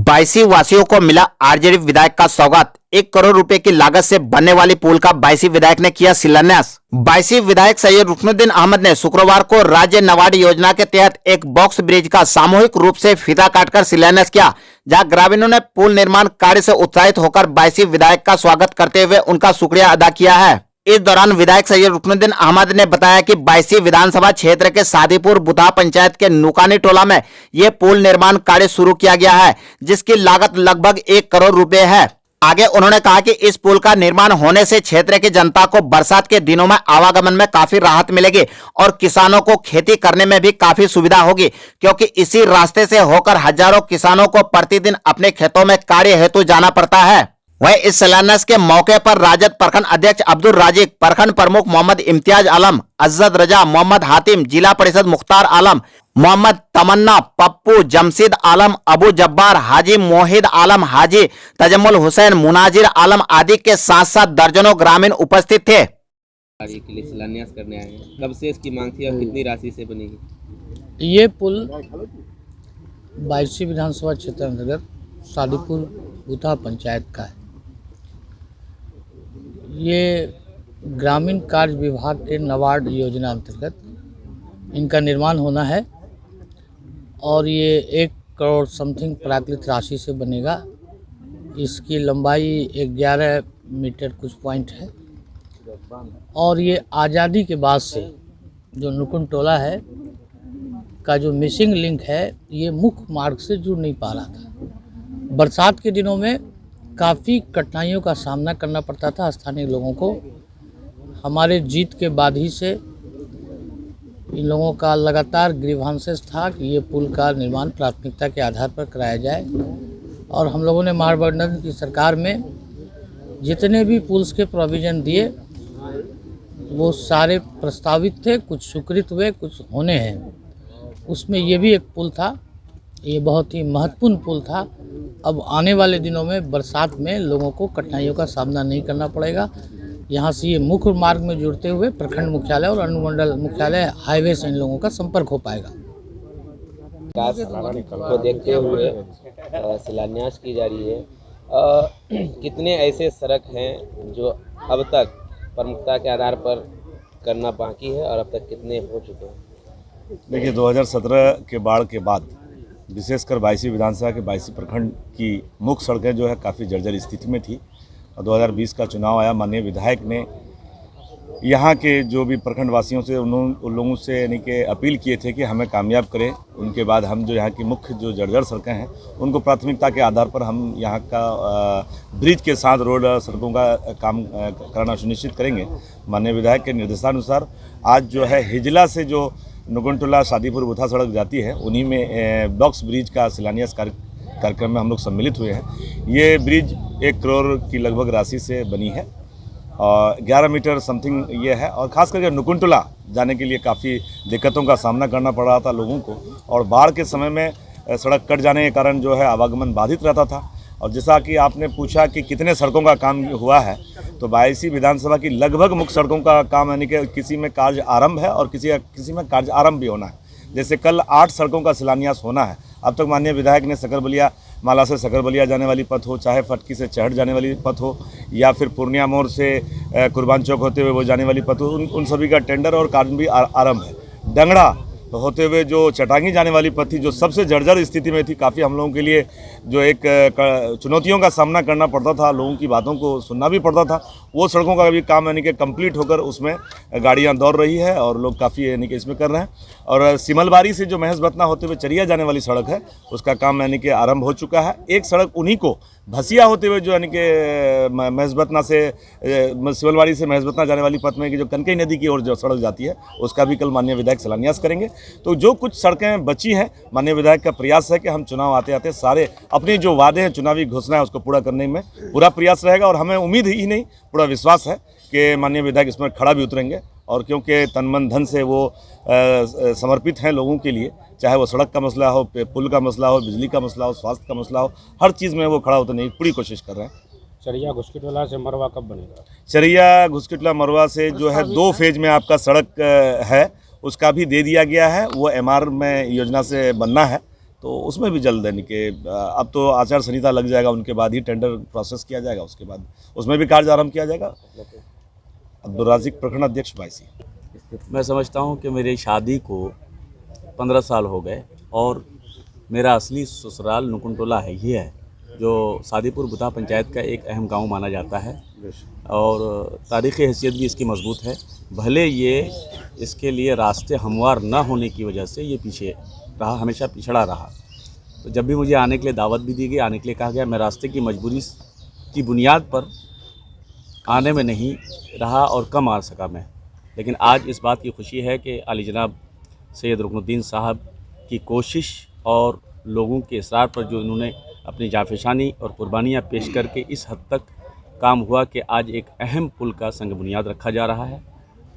बायसी वासियों को मिला आरजेडी विधायक का सौगात। 1 करोड़ रुपए की लागत से बनने वाली पुल का बायसी विधायक ने किया शिलान्यास। बायसी विधायक सैयद रुकनुद्दीन अहमद ने शुक्रवार को राज्य नबार्ड योजना के तहत एक बॉक्स ब्रिज का सामूहिक रूप से फीता काटकर शिलान्यास किया, जहां ग्रामीणों ने पुल निर्माण कार्य से उत्साहित होकर बायसी विधायक का स्वागत करते हुए उनका शुक्रिया अदा किया है। इस दौरान विधायक सैयद रुकनुद्दीन अहमद ने बताया कि बायसी विधानसभा क्षेत्र के सादीपुर बुधा पंचायत के नुकानी टोला में यह पुल निर्माण कार्य शुरू किया गया है, जिसकी लागत लगभग 1 करोड़ रुपए है। आगे उन्होंने कहा कि इस पुल का निर्माण होने से क्षेत्र की जनता को बरसात के दिनों में आवागमन में काफी राहत मिलेगी और किसानों को खेती करने में भी काफी सुविधा होगी, क्योंकि इसी रास्ते से होकर हजारों किसानों को प्रतिदिन अपने खेतों में कार्य हेतु जाना पड़ता है। वहीं इस शिलान्यास के मौके पर राजद प्रखंड अध्यक्ष अब्दुल राजिक, प्रखंड प्रमुख मोहम्मद इम्तियाज आलम, अज्जद रजा, मोहम्मद हातिम, जिला परिषद मुख्तार आलम, मोहम्मद तमन्ना, पप्पू, जमशीद आलम, अबू जब्बार, हाजी मोहिद आलम, हाजी तजम्मुल हुसैन, मुनाजिर आलम आदि के साथ साथ दर्जनों ग्रामीण उपस्थित थे। के लिए शिलान्यास करने आए हैं, कब से इसकी मांग थी और कितनी राशि से बनेगी? ये पुल बायसी विधानसभा क्षेत्र अंतर्गत सादीपुर बुधा पंचायत का है। ये ग्रामीण कार्य विभाग के नबार्ड योजना अंतर्गत इनका निर्माण होना है और ये 1 करोड़ समथिंग प्राकृतिक राशि से बनेगा। इसकी लंबाई 11 मीटर कुछ पॉइंट है और ये आज़ादी के बाद से जो नुकुन टोला है का जो मिसिंग लिंक है, ये मुख्य मार्ग से जुड़ नहीं पा रहा था। बरसात के दिनों में काफ़ी कठिनाइयों का सामना करना पड़ता था स्थानीय लोगों को। हमारे जीत के बाद ही से इन लोगों का लगातार ग्रीवांसेस था कि ये पुल का निर्माण प्राथमिकता के आधार पर कराया जाए और हम लोगों ने महागठबंधन की सरकार में जितने भी पुल्स के प्रोविज़न दिए वो सारे प्रस्तावित थे, कुछ स्वीकृत हुए, कुछ होने हैं। उसमें ये भी एक पुल था, ये बहुत ही महत्वपूर्ण पुल था। अब आने वाले दिनों में बरसात में लोगों को कठिनाइयों का सामना नहीं करना पड़ेगा। यहाँ से ये मुख्य मार्ग में जुड़ते हुए प्रखंड मुख्यालय और अनुमंडल मुख्यालय हाईवे से इन लोगों का संपर्क हो पाएगा। को देखते हुए शिलान्यास की जा रही है। कितने ऐसे सड़क हैं जो अब तक प्रमुखता के आधार पर करना बाकी है और अब तक कितने हो चुके हैं? देखिए, 2017 के बाढ़ के बाद विशेषकर बायसी विधानसभा के बायसी प्रखंड की मुख्य सड़कें जो है काफ़ी जर्जर स्थिति में थी और 2020 का चुनाव आया। माननीय विधायक ने यहाँ के जो भी प्रखंड वासियों से उन लोगों से यानी कि अपील किए थे कि हमें कामयाब करें। उनके बाद हम जो यहाँ की मुख्य जो जर्जर सड़कें हैं उनको प्राथमिकता के आधार पर हम यहाँ का ब्रिज के साथ रोड सड़कों का काम कराना सुनिश्चित करेंगे। माननीय विधायक के निर्देशानुसार आज जो है हिजला से जो नुकुनटोला सादीपुर बुधा सड़क जाती है, उन्हीं में बॉक्स ब्रिज का शिलान्यास कार्यक्रम में हम लोग सम्मिलित हुए हैं। ये ब्रिज 1 करोड़ की लगभग राशि से बनी है और 11 मीटर समथिंग ये है और ख़ास करके नुकुनटोला जाने के लिए काफ़ी दिक्कतों का सामना करना पड़ रहा था लोगों को और बाढ़ के समय में सड़क कट जाने के कारण जो है आवागमन बाधित रहता था। और जैसा कि आपने पूछा कि कितने सड़कों का काम हुआ है, तो बायसी विधानसभा की लगभग मुख्य सड़कों का काम यानी कि किसी में कार्य आरंभ है और किसी में कार्य आरंभ भी होना है। जैसे कल 8 सड़कों का शिलान्यास होना है। अब तक माननीय विधायक ने सकरबलिया माला से सकरबलिया जाने वाली पथ हो, चाहे फटकी से चहट जाने वाली पथ हो या फिर पूर्णिया मोड़ से कुर्बान चौक होते हुए वो जाने वाली पथ हो, उन सभी का टेंडर और कार्य भी आरंभ है। डंगड़ा होते हुए जो चटांगी जाने वाली पथ थी, जो सबसे जर्जर स्थिति में थी, काफ़ी हम लोगों के लिए जो एक चुनौतियों का सामना करना पड़ता था, लोगों की बातों को सुनना भी पड़ता था, वो सड़कों का भी काम यानी कि कंप्लीट होकर उसमें गाड़ियां दौड़ रही है और लोग काफ़ी यानी कि इसमें कर रहे हैं। और सिमलबारी से जो महसबतना होते हुए चरिया जाने वाली सड़क है, उसका काम यानी कि आरंभ हो चुका है। एक सड़क उन्हीं को भसिया होते हुए जो यानी कि महसबतना से सिमलबारी से महसबतना जाने वाली पथ में कि जो कनकई नदी की ओर जो सड़क जाती है, उसका भी कल माननीय विधायक शिलान्यास करेंगे। तो जो कुछ सड़कें बची हैं, माननीय विधायक का प्रयास है कि हम चुनाव आते आते सारे अपने जो वादे हैं, चुनावी घोषणा है, उसको पूरा करने में पूरा प्रयास रहेगा और हमें उम्मीद ही नहीं पूरा विश्वास है कि माननीय विधायक इसमें खड़ा भी उतरेंगे। और क्योंकि तन मन धन से वो समर्पित हैं लोगों के लिए, चाहे वो सड़क का मसला हो, पुल का मसला हो, बिजली का मसला हो, स्वास्थ्य का मसला हो, हर चीज़ में वो खड़ा उतरने की पूरी कोशिश कर रहे हैं। चरिया घुसकिटला से मरवा कब बनेगा? चरिया घुसकिटला मरवा से जो है 2 फेज में आपका सड़क है, उसका भी दे दिया गया है। वो MR में योजना से बनना है तो उसमें भी जल्द यानी कि अब तो आचार संहिता लग जाएगा, उनके बाद ही टेंडर प्रोसेस किया जाएगा, उसके बाद उसमें भी कार्य आरंभ किया जाएगा। अब्दुल राजिक प्रखंड अध्यक्ष बायसी। मैं समझता हूँ कि मेरी शादी को 15 साल हो गए और मेरा असली ससुराल नुकुंटोला है, ये है जो सादीपुर बुता पंचायत का एक अहम गांव माना जाता है और तारीख़ी हैसियत भी इसकी मजबूत है। भले ये इसके लिए रास्ते हमवार न होने की वजह से ये पीछे रहा, हमेशा पिछड़ा रहा। तो जब भी मुझे आने के लिए दावत भी दी गई, आने के लिए कहा गया, मैं रास्ते की मजबूरी की बुनियाद पर आने में नहीं रहा और कम आ सका मैं। लेकिन आज इस बात की खुशी है कि आली जनाब सैयद रुकनुद्दीन साहब की कोशिश और लोगों के इसरार पर जो इन्होंने अपनी जाफिशानी और कुर्बानियाँ पेश करके इस हद तक काम हुआ कि आज एक अहम पुल का संग बुनियाद रखा जा रहा है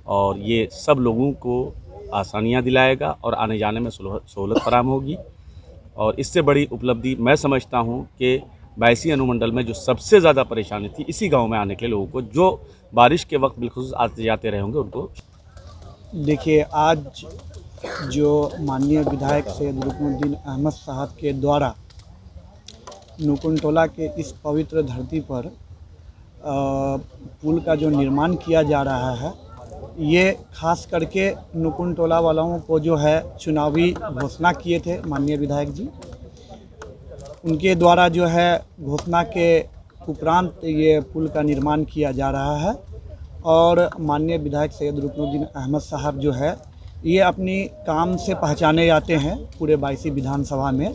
और ये सब लोगों को आसानियाँ दिलाएगा और आने जाने में सहूलत फराहम होगी। और इससे बड़ी उपलब्धि मैं समझता हूँ कि बायसी अनुमंडल में जो सबसे ज़्यादा परेशानी थी इसी गांव में आने के लिए लोगों को, जो बारिश के वक्त बिलखुसूस आते जाते रहे होंगे उनको। देखिए, आज जो माननीय विधायक सैयद रुकनुद्दीन अहमद साहब के द्वारा नुकुंटोला के इस पवित्र धरती पर पुल का जो निर्माण किया जा रहा है, ये खास करके नुकुंटोला वालों को जो है चुनावी घोषणा किए थे माननीय विधायक जी, उनके द्वारा जो है घोषणा के उपरांत ये पुल का निर्माण किया जा रहा है। और माननीय विधायक सैयद रुकनुद्दीन अहमद साहब जो है ये अपनी काम से पहचाने जाते हैं पूरे बायसी विधानसभा में।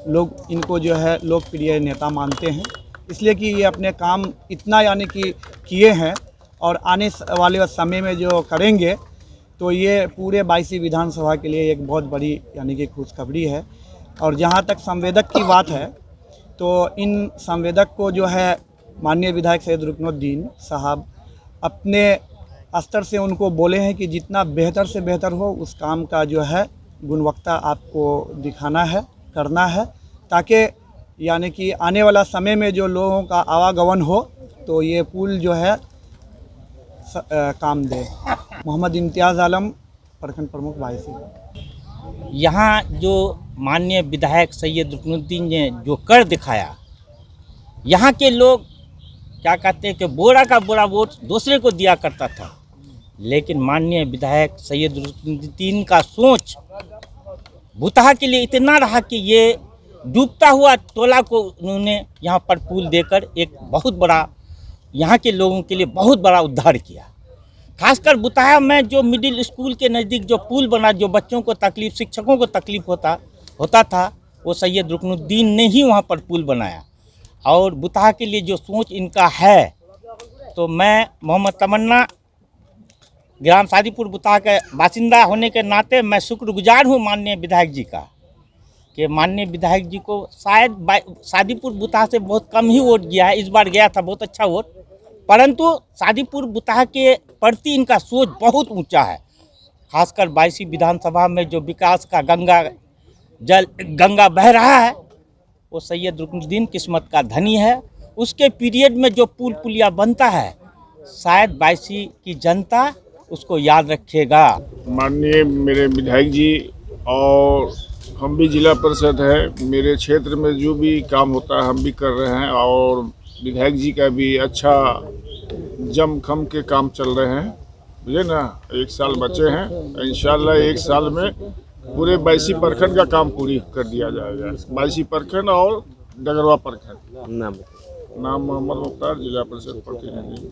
लोग इनको जो है लोकप्रिय नेता मानते हैं, इसलिए कि ये अपने काम इतना यानी कि किए हैं और आने वाले समय में जो करेंगे तो ये पूरे बायसी विधानसभा के लिए एक बहुत बड़ी यानी कि खुशखबरी है। और जहाँ तक संवेदक की बात है तो इन संवेदक को जो है माननीय विधायक सैयद रुकनुद्दीन साहब अपने स्तर से उनको बोले हैं कि जितना बेहतर से बेहतर हो उस काम का जो है गुणवत्ता आपको दिखाना है, करना है, ताकि यानी कि आने वाला समय में जो लोगों का आवागमन हो तो ये पुल जो है काम दे। मोहम्मद इम्तियाज़ आलम, प्रखंड प्रमुख बायसी। यहाँ जो माननीय विधायक सैयद रुकनुद्दीन ने जो कर दिखाया, यहाँ के लोग क्या कहते हैं कि बोरा का बोरा वोट दूसरे को दिया करता था, लेकिन माननीय विधायक सैयद रुकनुद्दीन का सोच बुतहा के लिए इतना रहा कि ये डूबता हुआ टोला को उन्होंने यहाँ पर पुल देकर एक बहुत बड़ा यहाँ के लोगों के लिए बहुत बड़ा उद्धार किया। खासकर बुतहा में जो मिडिल स्कूल के नज़दीक जो पुल बना, जो बच्चों को तकलीफ़, शिक्षकों को तकलीफ़ होता था, वो सैयद रुकनुद्दीन ने ही वहाँ पर पुल बनाया। और बुतहा के लिए जो सोच इनका है, तो मैं मोहम्मद तमन्ना ग्राम सादीपुर बुतहा के बासिंदा होने के नाते मैं शुक्रगुजार हूँ माननीय विधायक जी का, कि माननीय विधायक जी को शायद सादीपुर बुतहा से बहुत कम ही वोट गया है। इस बार गया था बहुत अच्छा वोट, परंतु सादीपुर बुतहा के प्रति इनका सोच बहुत ऊंचा है। खासकर बायसी विधानसभा में जो विकास का गंगा बह रहा है, वो सैयद रुकनुद्दीन किस्मत का धनी है। उसके पीरियड में जो पुल पुलिया बनता है, शायद बायसी की जनता उसको याद रखेगा। माननीय मेरे विधायक जी और हम भी जिला परिषद है, मेरे क्षेत्र में जो भी काम होता है हम भी कर रहे हैं और विधायक जी का भी अच्छा जम खम के काम चल रहे हैं। मुझे ना 1 साल बचे हैं, इंशाल्लाह 1 साल में पूरे बायसी प्रखंड का काम पूरी कर दिया जाएगा। बायसी प्रखंड और डगरवा प्रखंड। नाम मोहम्मद मुख्तार, जिला परिषद प्रतिनिधि।